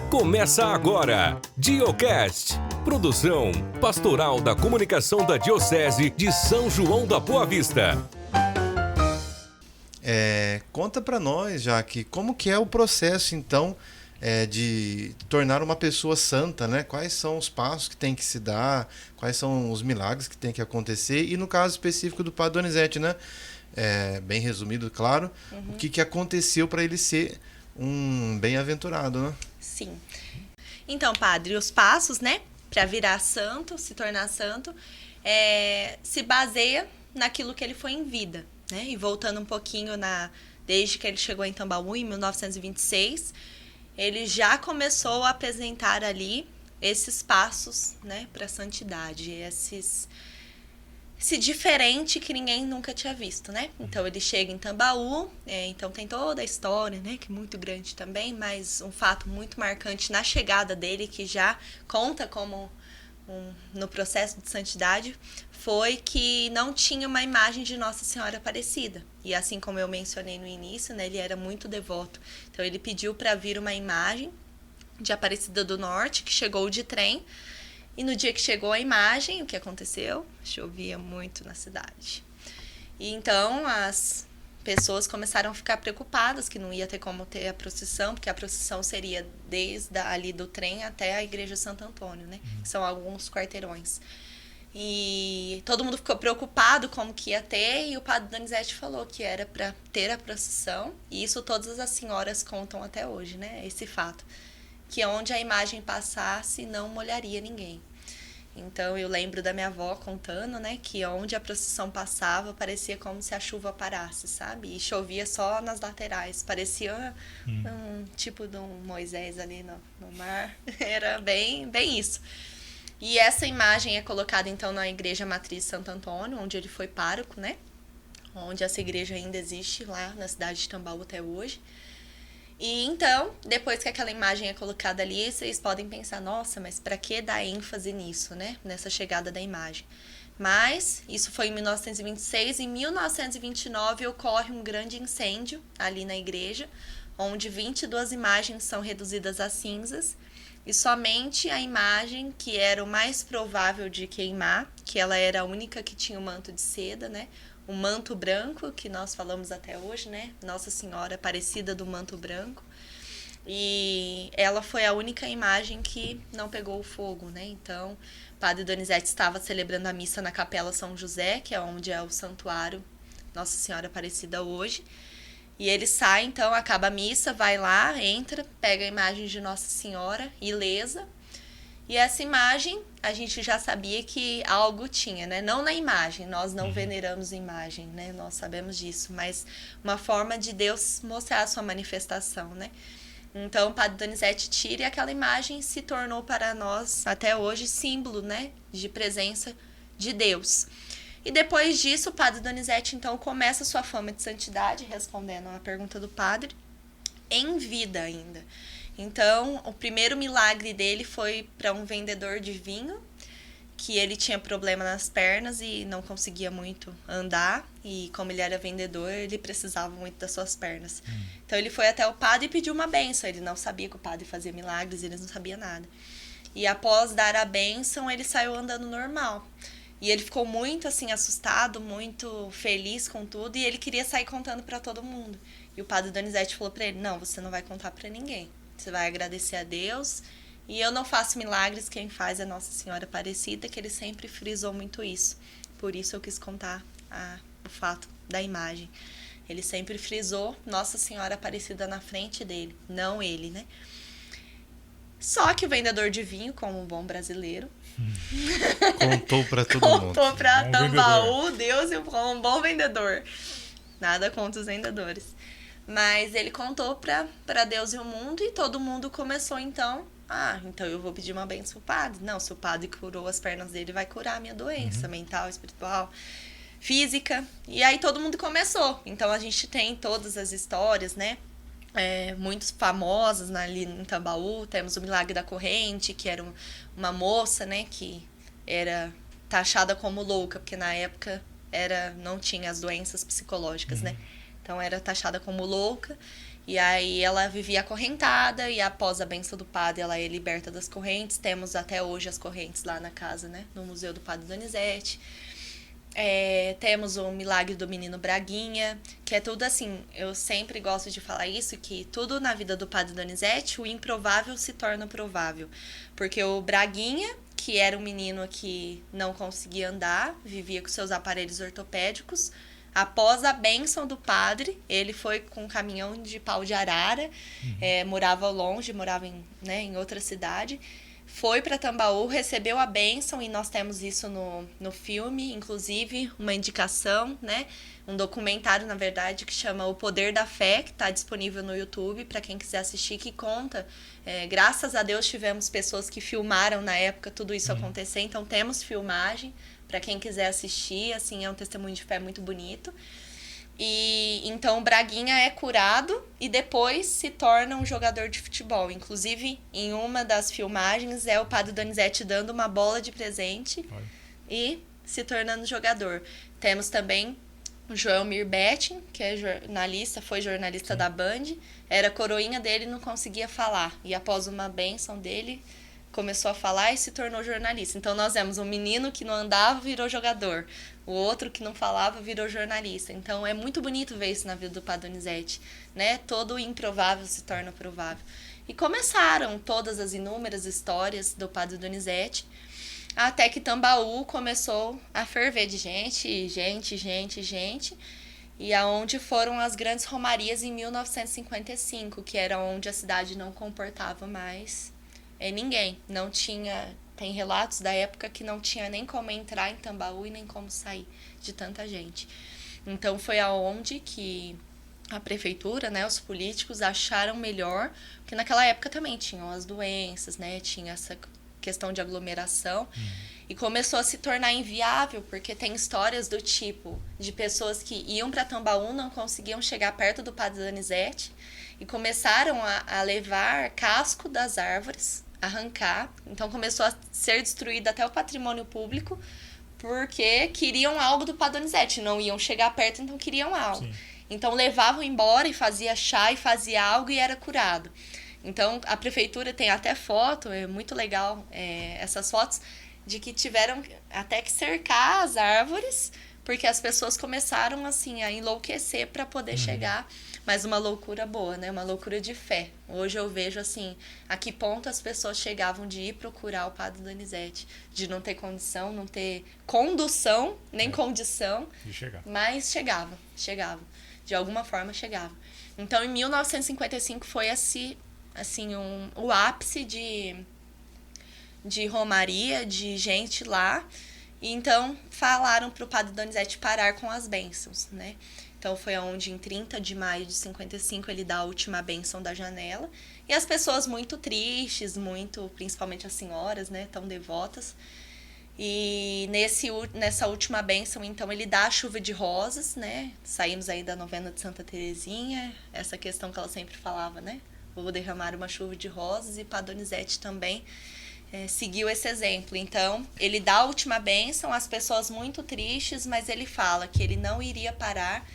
Começa agora, Diocast, produção pastoral da comunicação da Diocese de São João da Boa Vista. Conta para nós, Jaque, como que é o processo, então, de tornar uma pessoa santa, né? Quais são os passos que tem que se dar, quais são os milagres que tem que acontecer, e no caso específico do Padre Donizete, né? Bem resumido, claro, o que aconteceu para ele ser um bem-aventurado, né? Sim. Então, padre, os passos, né, para virar santo, se tornar santo, se baseia naquilo que ele foi em vida, né? E voltando um pouquinho desde que ele chegou em Tambaú, em 1926, ele já começou a apresentar ali esses passos, né, para a santidade, esse diferente que ninguém nunca tinha visto, né? Então ele chega em Tambaú, então tem toda a história, né, que é muito grande também, mas um fato muito marcante na chegada dele, que já conta como no processo de santidade, foi que não tinha uma imagem de Nossa Senhora Aparecida. E assim como eu mencionei no início, né, ele era muito devoto. Então ele pediu para vir uma imagem de Aparecida do Norte, que chegou de trem. E no dia que chegou a imagem, o que aconteceu? Chovia muito na cidade. E então as pessoas começaram a ficar preocupadas que não ia ter como ter a procissão, porque a procissão seria desde ali do trem até a Igreja Santo Antônio, né? Que são alguns quarteirões. E todo mundo ficou preocupado como que ia ter, e o Padre Donizete falou que era para ter a procissão, e isso todas as senhoras contam até hoje, né? Esse fato. Que onde a imagem passasse não molharia ninguém. Então eu lembro da minha avó contando, né, que onde a procissão passava parecia como se a chuva parasse, sabe? E chovia só nas laterais, parecia um tipo de um Moisés ali no mar. Era bem isso. E essa imagem é colocada então na Igreja Matriz Santo Antônio, onde ele foi pároco, né? Onde essa igreja ainda existe lá na cidade de Tambaú até hoje. E então, depois que aquela imagem é colocada ali, vocês podem pensar, nossa, mas para que dar ênfase nisso, né? Nessa chegada da imagem. Mas isso foi em 1926, em 1929 ocorre um grande incêndio ali na igreja, onde 22 imagens são reduzidas a cinzas, e somente a imagem que era o mais provável de queimar, que ela era a única que tinha o manto de seda, né? O manto branco, que nós falamos até hoje, né? Nossa Senhora Aparecida do Manto Branco. E ela foi a única imagem que não pegou o fogo, né? Então, o Padre Donizete estava celebrando a missa na Capela São José, que é onde é o santuário Nossa Senhora Aparecida hoje. E ele sai, então, acaba a missa, vai lá, entra, pega a imagem de Nossa Senhora, ilesa. E essa imagem, a gente já sabia que algo tinha, né? Não na imagem, nós não veneramos a imagem, né? Nós sabemos disso, mas uma forma de Deus mostrar a sua manifestação, né? Então, o Padre Donizete tira e aquela imagem se tornou para nós, até hoje, símbolo, né? De presença de Deus. E depois disso, o Padre Donizete, então, começa a sua fama de santidade, respondendo a pergunta do padre, em vida ainda. Então, o primeiro milagre dele foi para um vendedor de vinho, que ele tinha problema nas pernas e não conseguia muito andar. E como ele era vendedor, ele precisava muito das suas pernas. Então, ele foi até o padre e pediu uma bênção. Ele não sabia que o padre fazia milagres, ele não sabia nada. E após dar a bênção, ele saiu andando normal. E ele ficou muito, assim, assustado, muito feliz com tudo. E ele queria sair contando para todo mundo. E o Padre Donizete falou para ele, não, você não vai contar para ninguém. Você vai agradecer a Deus. E eu não faço milagres, quem faz é Nossa Senhora Aparecida, que ele sempre frisou muito isso. Por isso eu quis contar o fato da imagem. Ele sempre frisou Nossa Senhora Aparecida na frente dele, não ele, né? Só que o vendedor de vinho, como um bom brasileiro, Contou para todo mundo. Contou para Tambaú, Deus, como um bom vendedor. Nada contra os vendedores. Mas ele contou para Deus e o mundo, e todo mundo começou, então, então eu vou pedir uma bênção pro padre. Não, se o padre curou as pernas dele, vai curar a minha doença mental, espiritual, física. E aí todo mundo começou. Então a gente tem todas as histórias, né? Muito famosas ali em Tambaú. Temos o Milagre da Corrente, que era uma moça, né? Que era taxada como louca, porque na época não tinha as doenças psicológicas, né? Então era taxada como louca. E aí ela vivia acorrentada e após a bênção do padre ela é liberta das correntes. Temos até hoje as correntes lá na casa, né? No Museu do Padre Donizete. Temos o Milagre do Menino Braguinha, que é tudo assim, eu sempre gosto de falar isso, que tudo na vida do Padre Donizete, o improvável se torna provável. Porque o Braguinha, que era um menino que não conseguia andar, vivia com seus aparelhos ortopédicos, após a bênção do padre, ele foi com um caminhão de pau de arara, morava longe, morava em outra cidade, foi para Tambaú, recebeu a bênção, e nós temos isso no filme, inclusive uma indicação, né? Um documentário, na verdade, que chama O Poder da Fé, que está disponível no YouTube para quem quiser assistir, que conta. Graças a Deus tivemos pessoas que filmaram na época tudo isso acontecer, então temos filmagem para quem quiser assistir, assim, é um testemunho de fé muito bonito. E então o Braguinha é curado e depois se torna um jogador de futebol. Inclusive, em uma das filmagens é o Padre Donizete dando uma bola de presente e se tornando jogador. Temos também o Joelmir Betting, que é jornalista, foi jornalista da Band, era coroinha dele e não conseguia falar. E após uma bênção dele, começou a falar e se tornou jornalista. Então nós vemos um menino que não andava, virou jogador. O outro que não falava, virou jornalista. Então é muito bonito ver isso na vida do Padre Donizete, né? Todo o improvável se torna provável. E começaram todas as inúmeras histórias do Padre Donizete, até que Tambaú começou a ferver de gente, e aonde foram as grandes romarias em 1955, que era onde a cidade não comportava mais ninguém. Não tinha... Tem relatos da época que não tinha nem como entrar em Tambaú e nem como sair de tanta gente. Então foi aonde que a prefeitura, né, os políticos acharam melhor, porque naquela época também tinham as doenças, né, tinha essa questão de aglomeração, e começou a se tornar inviável, porque tem histórias do tipo de pessoas que iam para Tambaú, não conseguiam chegar perto do Padre Donizete, e começaram a levar casco das árvores, arrancar. Então começou a ser destruído até o patrimônio público, porque queriam algo do Padre Donizete, não iam chegar perto, então queriam algo. Sim. Então levavam embora e fazia chá e fazia algo e era curado. Então a prefeitura tem até foto, é muito legal essas fotos, de que tiveram até que cercar as árvores, porque as pessoas começaram assim a enlouquecer para poder chegar. Mas uma loucura boa, né? Uma loucura de fé. Hoje eu vejo, assim, a que ponto as pessoas chegavam de ir procurar o Padre Donizete. De não ter condição, não ter condução, nem condição. De chegar. Mas chegava. De alguma forma chegava. Então, em 1955 foi o ápice de romaria, de gente lá. E então falaram para o Padre Donizete parar com as bênçãos, né? Então foi onde em 30 de maio de 55 ele dá a última bênção da janela. E as pessoas muito tristes, principalmente as senhoras, né, tão devotas. E nessa última bênção, então, ele dá a chuva de rosas, né? Saímos aí da novena de Santa Terezinha, essa questão que ela sempre falava, né? Vou derramar uma chuva de rosas, e Padre Donizete também seguiu esse exemplo. Então, ele dá a última bênção, as pessoas muito tristes, mas ele fala que ele não iria parar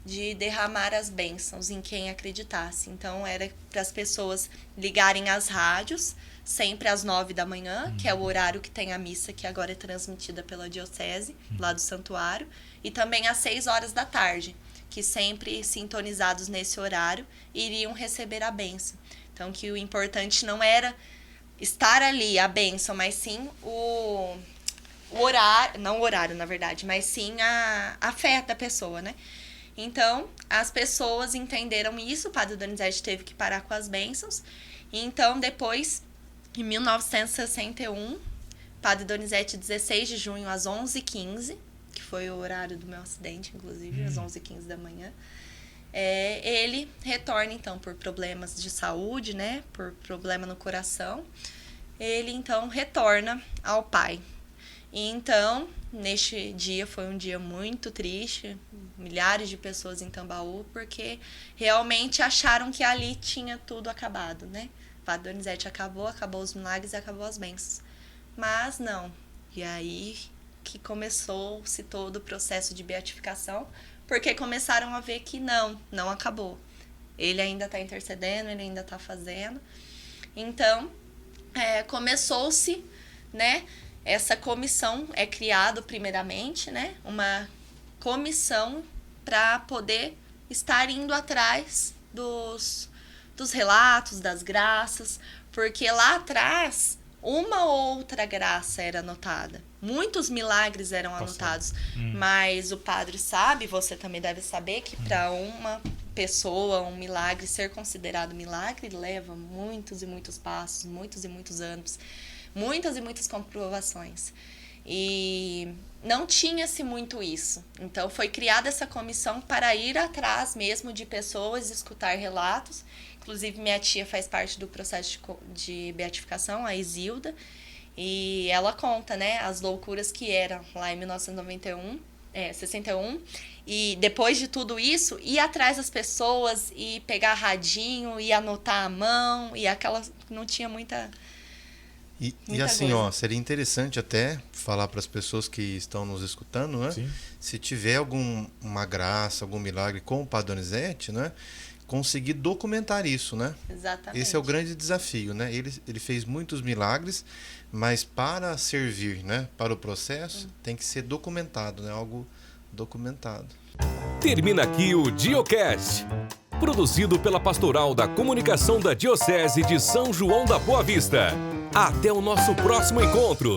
de derramar as bênçãos em quem acreditasse. Então, era para as pessoas ligarem as rádios, sempre às 9 da manhã, que é o horário que tem a missa, que agora é transmitida pela diocese, lá do santuário, e também às 6 horas da tarde, que sempre sintonizados nesse horário, iriam receber a bênção. Então, que o importante não era estar ali, a bênção, mas sim o horário, não o horário, na verdade, mas sim a fé da pessoa, né? Então, as pessoas entenderam isso, o Padre Donizete teve que parar com as bênçãos. E então, depois, em 1961, Padre Donizete, 16 de junho, às 11h15, que foi o horário do meu acidente, inclusive, às 11h15 da manhã, ele retorna, então, por problemas de saúde, né, por problema no coração, ele, então, retorna ao Pai. E, então, neste dia, foi um dia muito triste, milhares de pessoas em Tambaú, porque realmente acharam que ali tinha tudo acabado, né? O Padre Donizete acabou os milagres e acabou as bênçãos. Mas não. E aí que começou-se todo o processo de beatificação, porque começaram a ver que não acabou. Ele ainda está intercedendo, ele ainda está fazendo. Então, começou-se, né? Essa comissão é criado primeiramente, né? Uma comissão para poder estar indo atrás dos relatos, das graças, porque lá atrás uma outra graça era anotada. Muitos milagres eram anotados, mas o padre sabe, você também deve saber, que para uma pessoa, um milagre ser considerado milagre, leva muitos e muitos passos, muitos e muitos anos, muitas e muitas comprovações. E não tinha-se muito isso. Então foi criada essa comissão para ir atrás mesmo de pessoas, escutar relatos. Inclusive minha tia faz parte do processo de beatificação, a Isilda, e ela conta, né, as loucuras que eram lá em 61, e depois de tudo isso, ir atrás das pessoas e pegar radinho e anotar à mão, e aquela não tinha muita E assim, ó, seria interessante até falar para as pessoas que estão nos escutando, né? Sim. Se tiver alguma graça, algum milagre com o Padre Donizete, né? Conseguir documentar isso, né? Exatamente. Esse é o grande desafio, né? Ele fez muitos milagres, mas para servir, né? Para o processo, tem que ser documentado, né? Algo documentado. Termina aqui o DioCast, produzido pela Pastoral da Comunicação da Diocese de São João da Boa Vista. Até o nosso próximo encontro.